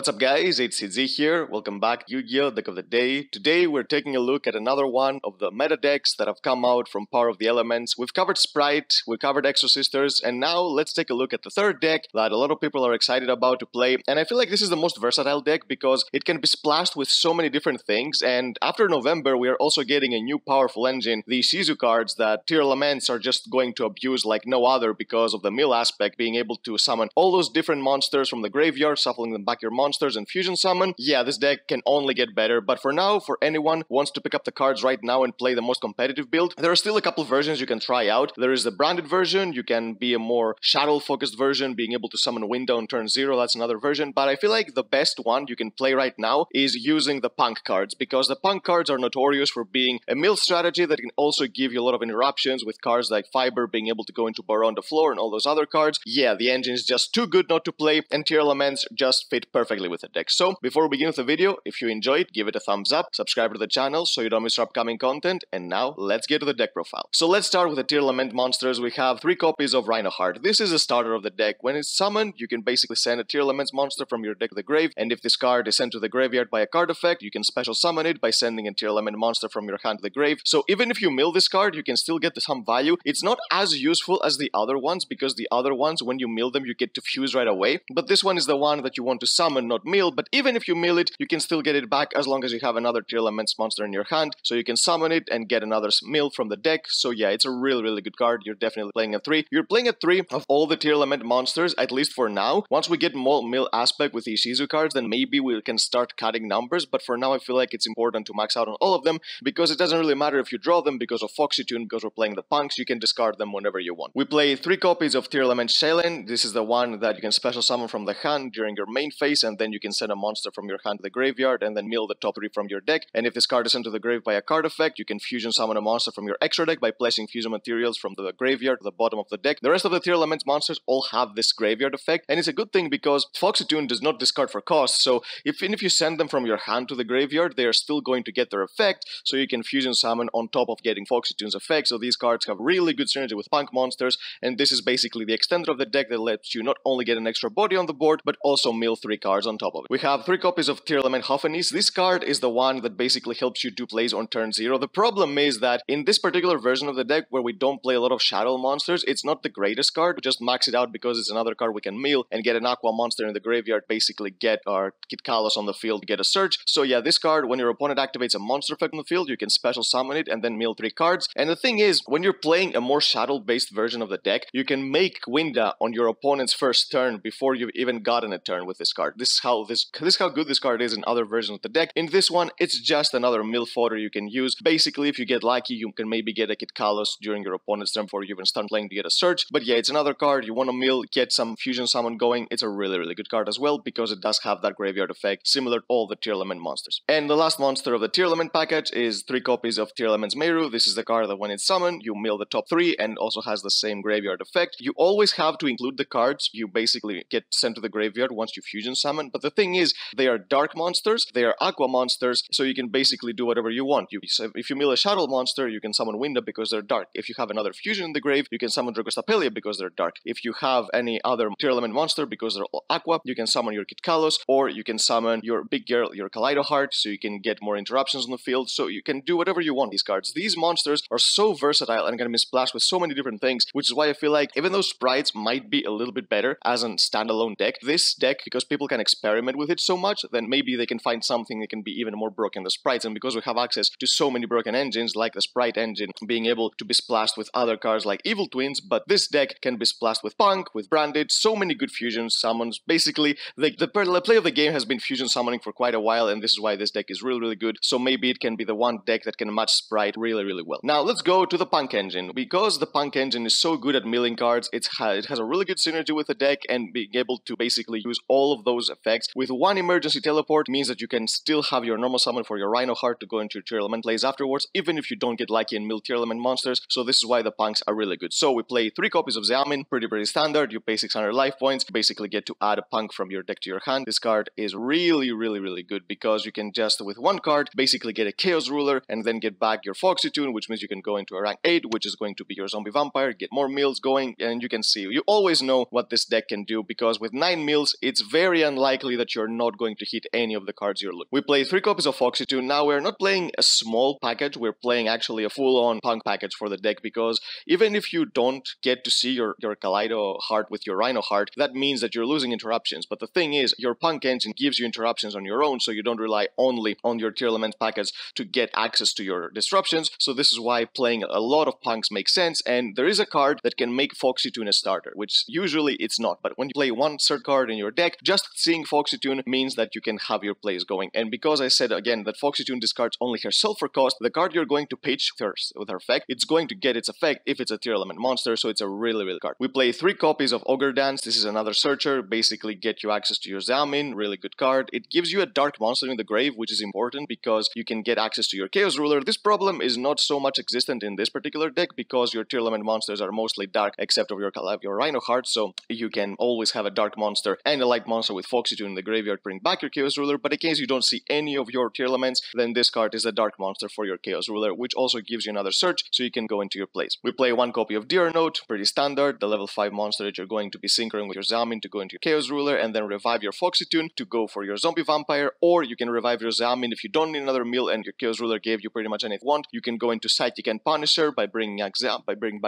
What's up guys, it's Z here, welcome back to Yu-Gi-Oh! Deck of the Day. Today we're taking a look at another one of the meta decks that have come out from Power of the Elements. We've covered Sprite, we've covered Exo Sisters, and now let's take a look at the third deck that a lot of people are excited about to play. And I feel like this is the most versatile deck because it can be splashed with so many different things, and after November we are also getting a new powerful engine, the Shizu cards that Tearlaments are just going to abuse like no other because of the mill aspect, being able to summon all those different monsters from the graveyard, shuffling them back your monsters and fusion summon. Yeah, this deck can only get better, but for now, for anyone who wants to pick up the cards right now and play the most competitive build, there are still a couple versions you can try out. There is the branded version, you can be a more shadow-focused version, being able to summon Window on turn 0, that's another version, but I feel like the best one you can play right now is using the P.U.N.K cards, because the P.U.N.K cards are notorious for being a mill strategy that can also give you a lot of interruptions with cards like Fiber being able to go into Burrow on the floor and all those other cards. Yeah, the engine is just too good not to play, and Tearlaments just fit perfectly with the deck. So, before we begin with the video, if you enjoyed, give it a thumbs up, subscribe to the channel so you don't miss our upcoming content, and now, let's get to the deck profile. So let's start with the Tearlament monsters. We have 3 copies of Rhinoheart. This is a starter of the deck. When it's summoned, you can basically send a Tearlaments monster from your deck to the grave, and if this card is sent to the graveyard by a card effect, you can special summon it by sending a Tearlament monster from your hand to the grave. So even if you mill this card, you can still get some value. It's not as useful as the other ones, because the other ones, when you mill them, you get to fuse right away, but this one is the one that you want to summon, not mill. But even if you mill it, you can still get it back as long as you have another Tearlaments monster in your hand, so you can summon it and get another mill from the deck. So yeah, it's a really good card. You're definitely playing at 3. You're playing at 3 of all the Tearlament monsters, at least for now. Once we get more mill aspect with these Shizu cards, then maybe we can start cutting numbers, but for now I feel like it's important to max out on all of them, because it doesn't really matter if you draw them because of Foxy-Tune, because we're playing the P.U.N.Ks, you can discard them whenever you want. We play 3 copies of Tearlament Shaylin. This is the one that you can special summon from the hand during your main phase, and then you can send a monster from your hand to the graveyard and then mill the top 3 from your deck. And if this card is sent to the grave by a card effect, you can fusion summon a monster from your extra deck by placing fusion materials from the graveyard to the bottom of the deck. The rest of the Tearlaments monsters all have this graveyard effect, and it's a good thing because Foxy-Tune does not discard for cost, so even if you send them from your hand to the graveyard, they are still going to get their effect, so you can fusion summon on top of getting Foxy-Tune's effect. So these cards have really good synergy with P.U.N.K monsters, and this is basically the extender of the deck that lets you not only get an extra body on the board, but also mill 3 cards on top of it. We have 3 copies of Tearlament Hofenis. This card is the one that basically helps you do plays on turn 0. The problem is that in this particular version of the deck, where we don't play a lot of shadow monsters, it's not the greatest card. We just max it out because it's another card we can mill and get an Aqua monster in the graveyard, basically get our Kit Kalos on the field, get a search. So yeah, this card, when your opponent activates a monster effect on the field, you can special summon it and then mill 3 cards. And the thing is, when you're playing a more shadow-based version of the deck, you can make Winda on your opponent's first turn before you've even gotten a turn with this card. This is how good this card is in other versions of the deck. In this one, it's just another mill fodder you can use. Basically, if you get lucky, you can maybe get a Kit Kalos during your opponent's turn before you even start playing to get a search. But yeah, it's another card. You want to mill, get some fusion summon going. It's a really good card as well, because it does have that graveyard effect, similar to all the Tearlament monsters. And the last monster of the Tearlament package is 3 copies of Tearlament's Meru. This is the card that when it's summoned, you mill the top 3 and also has the same graveyard effect. You always have to include the cards you basically get sent to the graveyard once you fusion summon, but the thing is, they are dark monsters, they are aqua monsters, so you can basically do whatever you want. If you mill a shadow monster, you can summon Winda because they're dark. If you have another fusion in the grave, you can summon Dragostapelia because they're dark. If you have any other Tearlament monster because they're all aqua, you can summon your Kit Kalos, or you can summon your big girl, your Kaleido Heart, so you can get more interruptions on the field, so you can do whatever you want these cards. These monsters are so versatile and can be splashed with so many different things, which is why I feel like even though Sprites might be a little bit better as a standalone deck, this deck, because people can experiment with it so much, then maybe they can find something that can be even more broken than the Sprites. And because we have access to so many broken engines, like the Sprite engine, being able to be splashed with other cards like Evil Twins, but this deck can be splashed with P.U.N.K, with Branded, so many good fusion summons. Basically, the play of the game has been fusion summoning for quite a while, and this is why this deck is really good. So maybe it can be the one deck that can match Sprite really well. Now let's go to the P.U.N.K engine. Because the P.U.N.K engine is so good at milling cards, it has a really good synergy with the deck, and being able to basically use all of those effects with one emergency teleport means that you can still have your normal summon for your Rhinoheart to go into your Tearlament plays afterwards, even if you don't get lucky and mill Tearlament monsters. So this is why the P.U.N.Ks are really good. So we play 3 copies of Xiaomin, pretty standard. You pay 600 life points, you basically get to add a P.U.N.K from your deck to your hand. This card is really good because you can just, with one card, basically get a Chaos Ruler and then get back your Foxy-Tune, which means you can go into a rank 8, which is going to be your Zombie Vampire, get more mills going, and you can see, you always know what this deck can do, because with 9 mills, it's very unlikely unlikely that you're not going to hit any of the cards you're looking. We play 3 copies of Foxy-Tune. Now we're not playing a small package, we're playing actually a full-on P.U.N.K package for the deck, because even if you don't get to see your Kaleido heart with your Rhino heart, that means that you're losing interruptions. But the thing is, your P.U.N.K engine gives you interruptions on your own, so you don't rely only on your Tearlaments package to get access to your disruptions. So this is why playing a lot of P.U.N.Ks makes sense, and there is a card that can make Foxy-Tune a starter, which usually it's not. But when you play one cert card in your deck, just seeing Foxy-Tune means that you can have your plays going. And because I said again that Foxy-Tune discards only her sulfur cost, the card you're going to pitch with her effect, it's going to get its effect if it's a Tearlament monster, so it's a really card. We play 3 copies of Ogre Dance. This is another searcher, basically get you access to your Xiaomin, really good card. It gives you a dark monster in the grave, which is important because you can get access to your Chaos Ruler. This problem is not so much existent in this particular deck because your Tearlament monsters are mostly dark except of your Rhino heart, so you can always have a dark monster and a light monster with Foxy-Tune in the graveyard, bring back your Chaos Ruler. But in case you don't see any of your Tearlaments, then this card is a dark monster for your Chaos Ruler, which also gives you another search so you can go into your plays. We play 1 copy of Deer Note, pretty standard, the level 5 monster that you're going to be synchroning with your Xiaomin to go into your Chaos Ruler, and then revive your Foxy-Tune to go for your Zombie Vampire, or you can revive your Xiaomin if you don't need another mill and your Chaos Ruler gave you pretty much anything you want. You can go into Psychic and Punisher by bringing back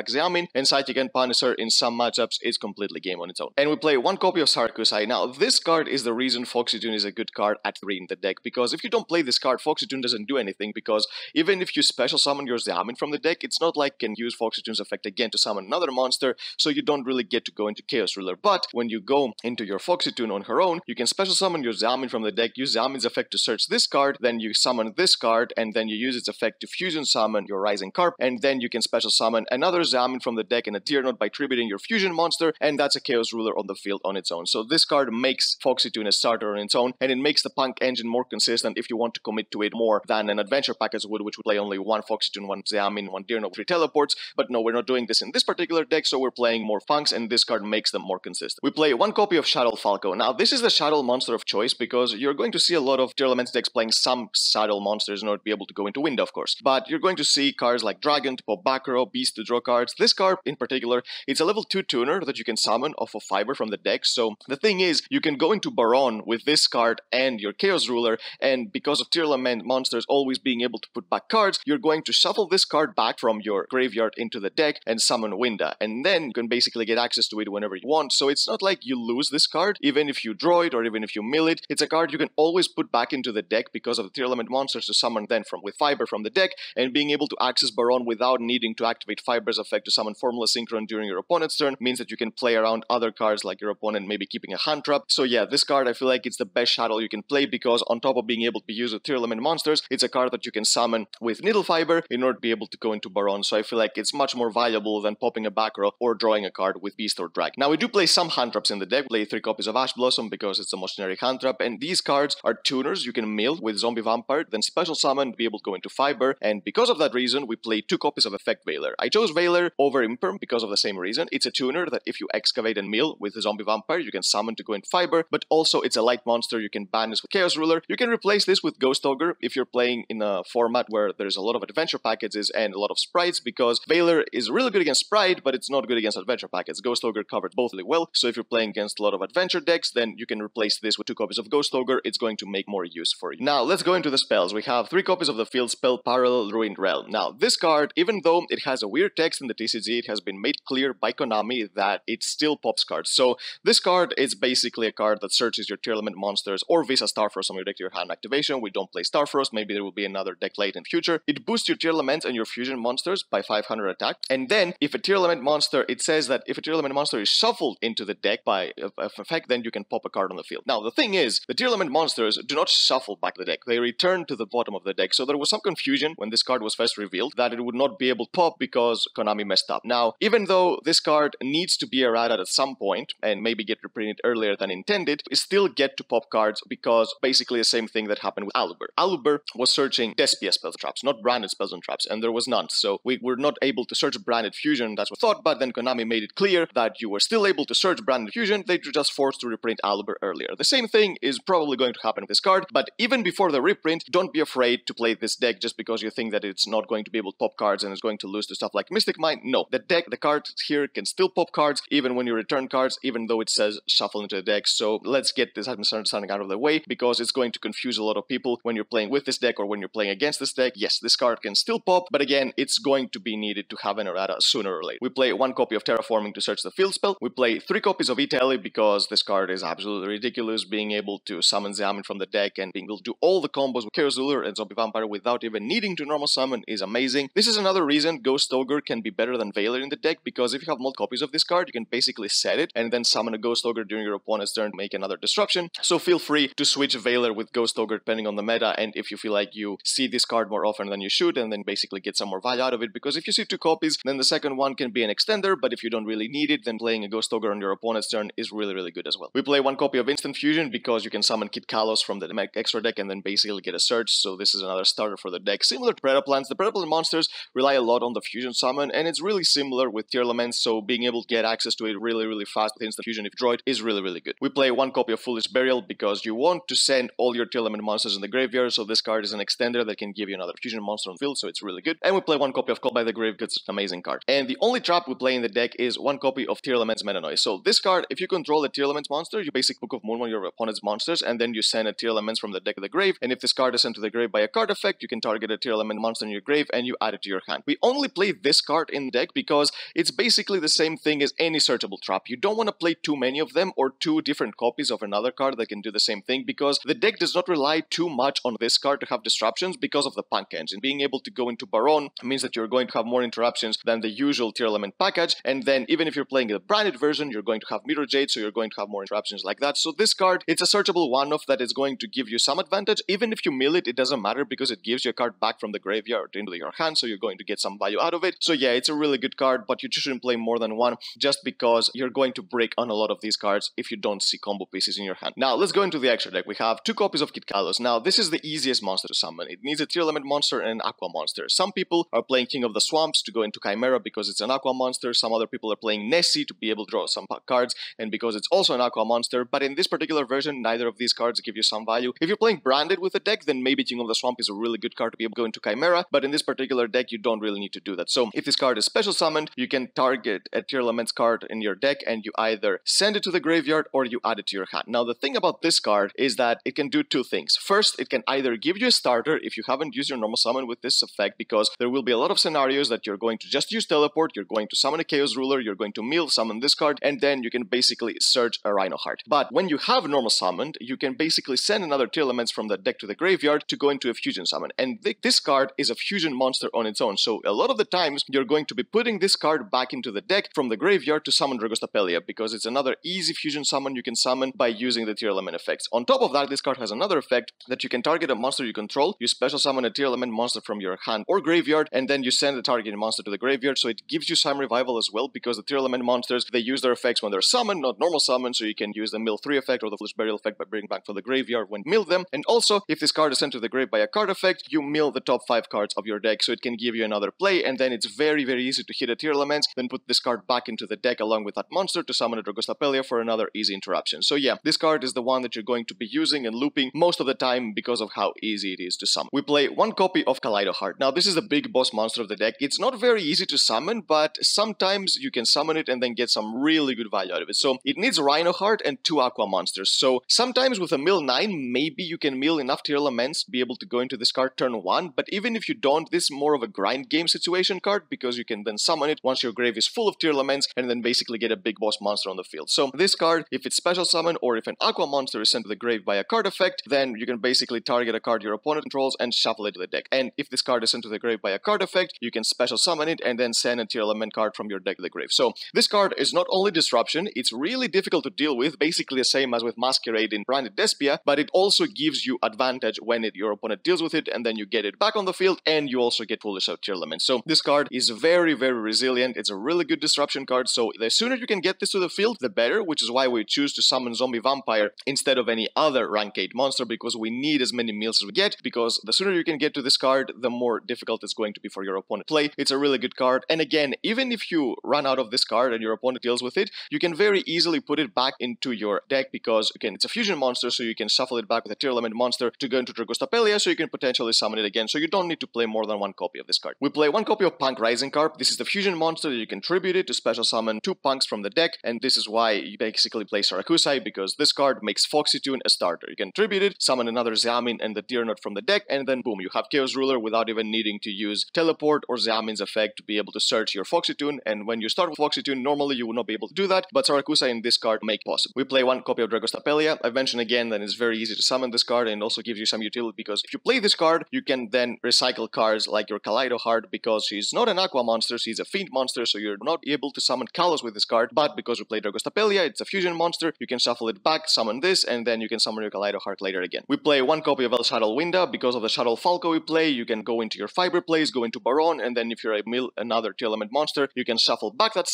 Xiaomin, and Psychic and Punisher in some matchups is completely game on its own. And we play 1 copy of Sarkusai. Now, this card is the reason Foxy-Tune is a good card at 3 in the deck, because if you don't play this card, Foxy-Tune doesn't do anything, because even if you special summon your Xiaomin from the deck, it's not like you can use Foxy-Tune's effect again to summon another monster, so you don't really get to go into Chaos Ruler. But when you go into your Foxy-Tune on her own, you can special summon your Xiaomin from the deck, use Xiaomin's effect to search this card, then you summon this card, and then you use its effect to fusion summon your Rising Carp, and then you can special summon another Xiaomin from the deck in a Deer Note by tributing your fusion monster, and that's a Chaos Ruler on the field on its own. So this card makes Foxy-Tune a starter on its own, and it makes the P.U.N.K engine more consistent if you want to commit to it more than an adventure package would, which would play only 1 Foxy-Tune, 1 Xiaomin, 1 Deer Note, 3 teleports. But no, we're not doing this in this particular deck, so we're playing more P.U.N.Ks, and this card makes them more consistent. We play 1 copy of Shadow Falco. Now, this is the Shadow monster of choice because you're going to see a lot of Tearlaments decks playing some Shadow monsters in order to be able to go into window, of course. But you're going to see cards like Dragon to pop Bakuro, Beast to draw cards. This card in particular, it's a level 2 tuner that you can summon off of Fiber from the deck. So the thing is, you can go into Baron with this card and your Chaos Ruler, and because of Tearlament monsters always being able to put back cards, you're going to shuffle this card back from your graveyard into the deck and summon Winda, and then you can basically get access to it whenever you want. So it's not like you lose this card, even if you draw it or even if you mill it. It's a card you can always put back into the deck because of the Tearlament monsters to summon then with Fiber from the deck, and being able to access Baron without needing to activate Fiber's effect to summon Formula Synchron during your opponent's turn means that you can play around other cards like your opponent maybe keeping a hand trap. So yeah, this card I feel like it's the best Shadow you can play because on top of being able to be used with Tearlament monsters, it's a card that you can summon with Needle Fiber in order to be able to go into Baron. So I feel like it's much more valuable than popping a back row or drawing a card with Beast or Drag. Now we do play some hand traps in the deck. We play 3 copies of Ash Blossom because it's the most generic hand trap, and these cards are tuners you can mill with Zombie Vampire, then special summon to be able to go into Fiber, and because of that reason we play 2 copies of Effect Veiler. I chose Veiler over Imperm because of the same reason. It's a tuner that if you excavate and mill with the Zombie Vampire, you can summon to go into Fiber, but also it's a light monster you can banish with Chaos Ruler. You can replace this with Ghost Ogre if you're playing in a format where there's a lot of adventure packages and a lot of sprites, because Veiler is really good against sprite, but it's not good against adventure packets. Ghost Ogre covers both really well, so if you're playing against a lot of adventure decks, then you can replace this with 2 copies of Ghost Ogre. It's going to make more use for you. Now, let's go into the spells. We have 3 copies of the field spell Parallel Ruined Realm. Now, this card, even though it has a weird text in the TCG, it has been made clear by Konami that it still pops cards. So, this card is basically a card that searches your Tearlament monsters or Visa Starfrost on your deck to your hand activation. We don't play Starfrost, maybe there will be another deck late in future. It boosts your Tearlament and your fusion monsters by 500 attack, and then if a Tearlament monster, it says that if a Tearlament monster is shuffled into the deck by effect, then you can pop a card on the field. Now, the thing is, the Tearlament monsters do not shuffle back the deck, they return to the bottom of the deck, so there was some confusion when this card was first revealed that it would not be able to pop because Konami messed up. Now, even though this card needs to be errated at some point and maybe get reprinted earlier than intended, we still get to pop cards because basically the same thing that happened with Aluber. Aluber was searching Despia spells and traps, not branded spells and traps, and there was none, so we were not able to search branded fusion, that's what I thought, but then Konami made it clear that you were still able to search branded fusion, they were just forced to reprint Aluber earlier. The same thing is probably going to happen with this card, but even before the reprint, don't be afraid to play this deck just because you think that it's not going to be able to pop cards and it's going to lose to stuff like Mystic Mind. No, the cards here can still pop cards even when you return cards, even though it says shuffle into the deck, so let's get this misunderstanding out of the way, because it's going to confuse a lot of people when you're playing with this deck or when you're playing against this deck. Yes, this card can still pop, but again, it's going to be needed to have an errata sooner or later. We play 1 copy of Terraforming to search the field spell. We play 3 copies of Italy because this card is absolutely ridiculous, being able to summon Xiamen from the deck and being able to do all the combos with Chaos Ruler and Zombie Vampire without even needing to normal summon is amazing. This is another reason Ghost Ogre can be better than Veiler in the deck, because if you have multiple copies of this card, you can basically set it and then summon a Ghost Ogre during your opponent's turn to make another disruption. So feel free to switch Veiler with Ghost Ogre depending on the meta, and if you feel like you see this card more often than you should, and then basically get some more value out of it, because if you see 2 copies, then the second one can be an extender, but if you don't really need it, then playing a Ghost Ogre on your opponent's turn is really good as well. We play 1 copy of Instant Fusion because you can summon Kit Kalos from the extra deck and then basically get a search, so this is another starter for the deck. Similar to Predaplants, the Predaplant monsters rely a lot on the fusion summon, and it's really similar with Tearlaments, so being able to get access to it really fast with Instant Fusion if draw it is really good. We play 1 copy of Foolish Burial because you want to send all your Tearlament monsters in the graveyard, so this card is an extender that can give you another fusion monster on field, so it's really good. And we play 1 copy of Call by the Grave because it's an amazing card. And the only trap we play in the deck is 1 copy of Tearlaments Meta Noise. So this card, if you control a Tearlaments monster, you basically Book of Moon on your opponent's monsters, and then you send a Tearlaments from the deck to the grave, and if this card is sent to the grave by a card effect, you can target a Tearlament monster in your grave and you add it to your hand. We only play this card in the deck because it's basically the same thing as any searchable trap. You don't want to play too many of them or 2 different copies of another card that can do the same thing, because the deck does not rely too much on this card to have disruptions because of the P.U.N.K engine. Being able to go into Baron means that you're going to have more interruptions than the usual Tearlament package, and then even if you're playing the branded version, you're going to have Mirror Jade, so you're going to have more interruptions like that. So this card, it's a searchable one-off that is going to give you some advantage. Even if you mill it, it doesn't matter because it gives you a card back from the graveyard into your hand, so you're going to get some value out of it. So yeah, it's a really good card, but you shouldn't play more than 1 just because you're going to break on a lot of these cards if you don't see combo pieces in your hand. Now, let's go into the extra deck. We have 2 copies of Kit Kalos. Now, this is the easiest monster to summon. It needs a Tearlament monster and an Aqua monster. Some people are playing King of the Swamps to go into Chimera because it's an Aqua monster. Some other people are playing Nessie to be able to draw some cards, and because it's also an Aqua monster. But in this particular version, neither of these cards give you some value. If you're playing branded with a deck, then maybe King of the Swamp is a really good card to be able to go into Chimera, but in this particular deck, you don't really need to do that. So if this card is special summoned, you can target a Tearlaments card in your deck and you either send it to the graveyard or you add it to your hand. Now, the thing about this card is that it can do 2 things. First, it can either give you a starter if you haven't used your normal summon with this effect, because there will be a lot of scenarios that you're going to just use teleport, you're going to summon a Chaos Ruler, you're going to mill, summon this card, and then you can basically search a Rhino Heart. But when you have normal summoned, you can basically send another Tearlaments from the deck to the graveyard to go into a fusion summon. And this card is a fusion monster on its own, so a lot of the times you're going to be putting this card back into the deck from the graveyard to summon Dragostapelia, because it's another easy fusion summon you can summon by using the Tearlament effects. On top of that, this card has another effect that you can target a monster you control, you special summon a Tearlament monster from your hand or graveyard, and then you send the targeted monster to the graveyard, so it gives you some revival as well, because the Tearlament monsters, they use their effects when they're summoned, not normal summon, so you can use the Mill 3 effect or the Foolish Burial effect by bringing back from the graveyard when mill them. And also, if this card is sent to the grave by a card effect, you mill the top 5 cards of your deck, so it can give you another play, and then it's very easy to hit a Tearlaments, then put this card back into the deck along with that monster to summon a Dragostapelia for another easy interruption. So yeah, this card is the one that you're going to be using and looping most of the time because of how easy it is to summon. We play 1 copy of Kaleido Heart. Now, this is the big boss monster of the deck. It's not very easy to summon, but sometimes you can summon it and then get some really good value out of it. So it needs Rhino Heart and 2 Aqua monsters. So sometimes with a mill 9, maybe you can mill enough Tearlaments to be able to go into this card turn 1, but even if you don't, this is more of a grind game situation card, because you can then summon it once your grave is full of Tearlaments and then basically get a big boss monster on the field. So this card, if it's special summon or if an Aqua monster is sent to the grave by a card effect, then you can basically target a card your opponent controls and shuffle it to the deck. And if this card is sent to the grave by a card effect, you can special summon it and then send a Tearlament card from your deck to the grave. So this card is not only disruption, it's really difficult to deal with, basically the same as with Masquerade in Branded Despia, but it also gives you advantage when your opponent deals with it, and then you get it back on the field, and you also get Foolish out Tearlaments. So this card is very resilient. It's a really good disruption card, so the sooner you can get this to the field, the better, which is why we choose to summon Zombie Vampire instead of any other rank 8 monster, because we need as many mills as we get, because the sooner you can get to this card, the more difficult it's going to be for your opponent to play. It's a really good card, and again, even if you run out of this card and your opponent deals with it, you can very easily put it back into your deck, because again, it's a fusion monster, so you can shuffle it back with a Tearlament monster to go into Dragostapelia, so you can potentially summon it again, so you don't need to play more than 1 copy of this card. We play 1 copy of P.U.N.K Rising Carp. This is the fusion monster that you can tribute it to special summon 2 P.U.N.Ks from the deck, and this is why you basically play Sarakusai Rakusai because this card makes Foxy Tune a starter. You can tribute it, summon another Xiamin and the Tear Nut from the deck, and then boom, you have Chaos Ruler without even needing to use Teleport or Xiamin's effect to be able to search your Foxy Tune. And when you start with Foxy Tune, normally you would not be able to do that, but Sarakusa in this card make possible. We play one copy of Dragostapelia. I've mentioned again that it's very easy to summon this card and also gives you some utility because if you play this card, you can then recycle cards like your Kaleido Heart because she's not an Aqua monster, she's a Fiend monster, so you're not able to summon Kalos with this card, but because we play Dragostapelia, it's a fusion monster, you can shuffle it back, summon this, and then you can summon your Kaleido Heart later again. We play one copy of El Shuttle Winda. Because of the Shuttle Falco we play, you can go into your Fiber plays, go into Baron, and then if you're a mill another Tearlament monster, you can shuffle back that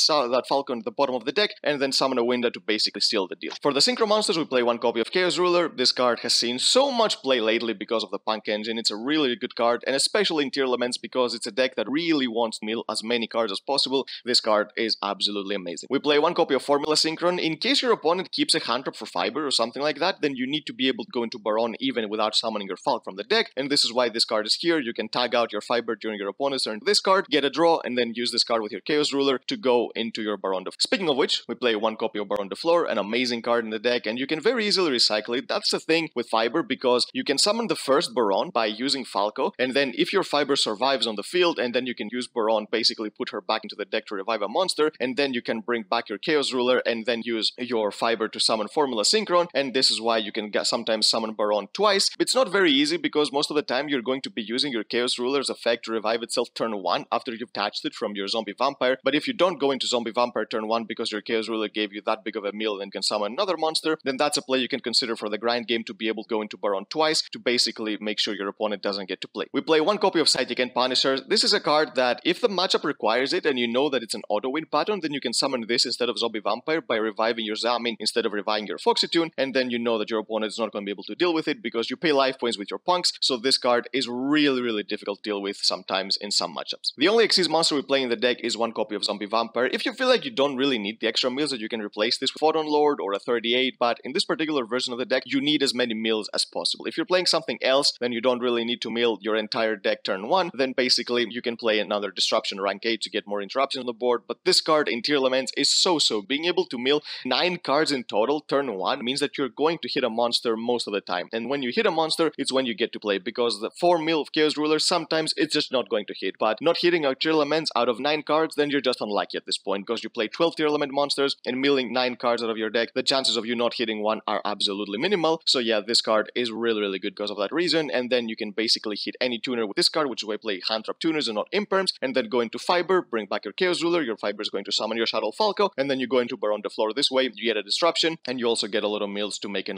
Falco into the bottom of the deck, and then summon a Winda to basically seal the deal. For the Synchro monsters, we play one copy of Chaos Ruler. This card has seen so much play lately because of the P.U.N.K engine. It's a really good card, and especially in Tearlaments because it's a deck that really wants to mill as many cards as possible. This card is absolutely amazing. We play one copy of Formula Synchron. In case your opponent keeps a hand trap for Fiber or something like that, then you need to be able to go into Baron even without summoning your Falk from the deck, and this is why this card is here. You can tag out your Fiber during your opponent's turn to this card, get a draw, and then use this card with your Chaos Ruler to go into your Baron de Fleur. Speaking of which, we play one copy of Baron de Fleur, an amazing card in the deck, and you can very easily recycle it. That's the thing with Fiber, because you can summon the first Baron by using Falco, and then if your Fiber survives on the field, and then you can use Baron, basically put her back into the deck to revive a monster, and then you can bring back your Chaos Ruler, and then use your Fiber to summon Formula Synchron, and this is why you can sometimes summon Baron twice. It's not very easy, because most of the time you're going to be using your Chaos Ruler's effect to revive itself turn 1 after you've attached it from your Zombie Vampire, but if you don't go into Zombie Vampire turn 1 because your Chaos Ruler gave you that big of a meal and can summon another monster, then that's a play you can consider for the grind game to be able to go into Baron twice to basically make sure your opponent doesn't get to play. We play one copy of Psychic and Punisher. This is a card that if the matchup requires it and you know that it's an auto-win pattern, then you can summon this instead of Zombie Vampire by reviving your Xiamin instead of reviving your Foxy Tune, and then you know that your opponent is not going to be able to deal with it because you pay life points with your punks, so this card is really difficult to deal with sometimes in some matchups. The only Xyz monster we play in the deck is one copy of Zombie Vampire. If you feel like you don't really need the extra mills, that you can replace this with Photon Lord or a 38, but in this particular version of the deck, you need as many mills as possible. If you're playing something else, then you don't really need to mill your entire deck turn 1, then basically you can play another Disruption rank 8 to get more interruptions on the board, but this card in Tearlaments is so. Being able to mill 9 cards in total turn 1 means that you're going to hit a monster most of the time, and when you hit a monster, it's when you get to play, because the 4 mill of Chaos Ruler, sometimes it's just not going to hit, but not hitting a Tearlaments out of 9 cards, then you're just unlucky at this point, because you play 12 Tearlament monsters and milling 9 cards out of your deck, the chances of you not hitting one are absolutely minimal. So yeah, this card is really good because of that reason, and then you can basically hit any tuner with this card, which is why I play hand trap tuners and not imperms, and then go into Fiber, bring back your Chaos Ruler, your Fiber is going to summon your Shuttle Falco, and then you go into Baron de Fleur this way, you get a Disruption, and you also get a lot of mills to make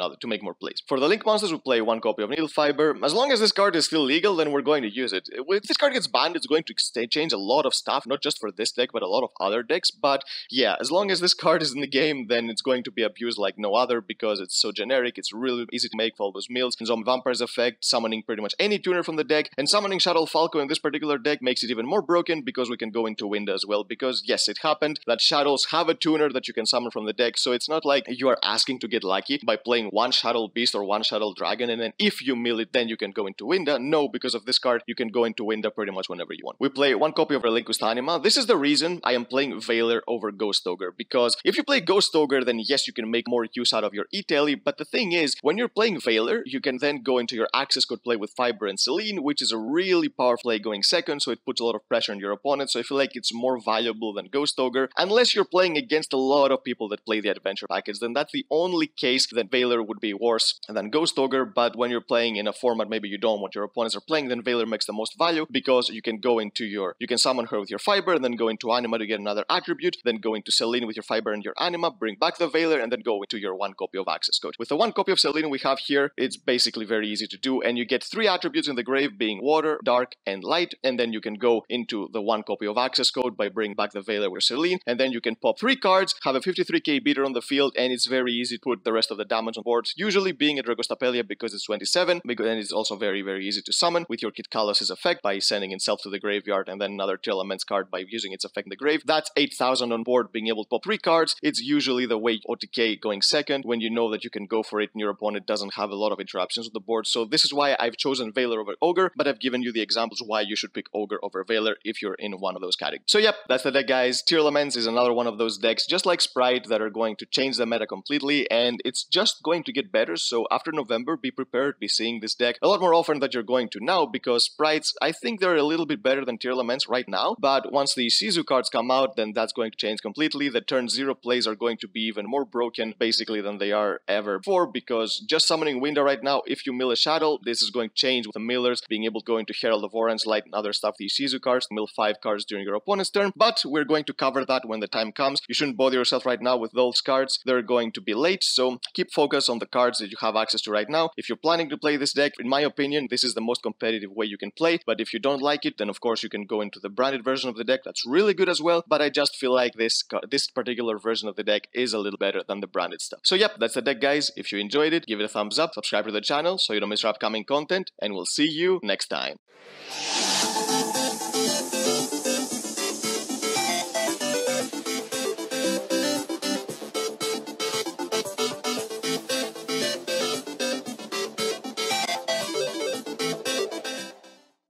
more plays. For the Link monsters, we play one copy of Needle Fiber. As long as this card is still legal, then we're going to use it. If this card gets banned, it's going to change a lot of stuff, not just for this deck, but a lot of other decks, but yeah, as long as this card is in the game, then it's going to be abused like no other, because it's so generic, it's really easy to make for all those mills, and Zombie Vampire's effect, summoning pretty much any tuner from the deck, and summoning Shuttle Falco in this particular deck makes it even more broken, because we can go into Winda as well, because yes, it happened that Shadows have a tuner that you can summon from the deck, so it's not like you are asking to get lucky by playing one Shuttle Beast or one Shuttle Dragon, and then if you mill it, then you can go into Winda. No, because of this card, you can go into Winda pretty much whenever you want. We play one copy of Relinquished Anima. This is the reason I am playing Veiler over Ghost Ogre, because if you play Ghost Ogre, then yes, you can make more use out of your E-Tele, but the thing is, when you're playing Veiler, you can then go into your access code play with Fiber and Selene, which is a really powerful play going second, so it puts a lot of pressure on your opponent, so I feel like it's more valuable than Ghost Ogre, unless you're playing against a lot of people that play the adventure package, then that's the only case that Veiler would be worse than Ghost Ogre, but when you're playing in a format maybe you don't want your opponents are playing, then Veiler makes the most value, because you can go into you can summon her with your Fiber, and then go into Anima to get another attribute, then go into Selene with your Fiber and your Anima, bring back the Veiler, and then go into your one copy of access code. With the one copy of Selene we have here, it's basically very easy to do, and you get 3 attributes in the grave, being Water, Dark, and Light, and then you can go into the one copy of access code by bringing back the Veiler with Selene, and then you can pop 3 cards, have a 53k beater on the field, and it's very easy to put the rest of the damage on board, usually being a Dragostapelia because it's 27, and it's also very easy to summon with your Kit Kalos' effect by sending itself to the graveyard, and then another Tearlaments card by using its effect in the grave. That's 8,000 on board, being able to pop 3 cards. It's usually the way OTK going second, when you know that you can go for it and your opponent doesn't have a lot of interruptions on the board, so this is why I've chosen Veiler over Ogre, but I've given you the examples why you should pick Ogre over Veiler if you're in one of those categories. So yep, that's the deck, guys. Tearlaments is another one of those decks, just like Sprite, that are going to change the meta completely, and it's just going to get better. So after November, be prepared, be seeing this deck a lot more often than you're going to now, because sprites, I think they're a little bit better than Tearlaments right now, but once the Sisu cards come out, then that's going to change completely. The turn 0 plays are going to be even more broken, basically, than they are ever before, because just summoning Winda right now, if you mill a Shadow, this is going to change with the millers, being able to go into Herald of Orange, Light, and other stuff, the Sisu cards, mill 5 cards during your opponent's turn, but we're going to cover that when the time comes. You shouldn't bother yourself right now with those cards. They're going to be late, so keep focus on the cards that you have access to right now. If you're planning to play this deck, in my opinion, this is the most competitive way you can play, but if you don't like it, then of course you can go into the branded version of the deck. That's really good as well, but I just feel like this particular version of the deck is a little better than the branded stuff. So yep, that's the deck, guys. If you enjoyed it, give it a thumbs up, subscribe to the channel so you don't miss our upcoming content, and we'll see you next time.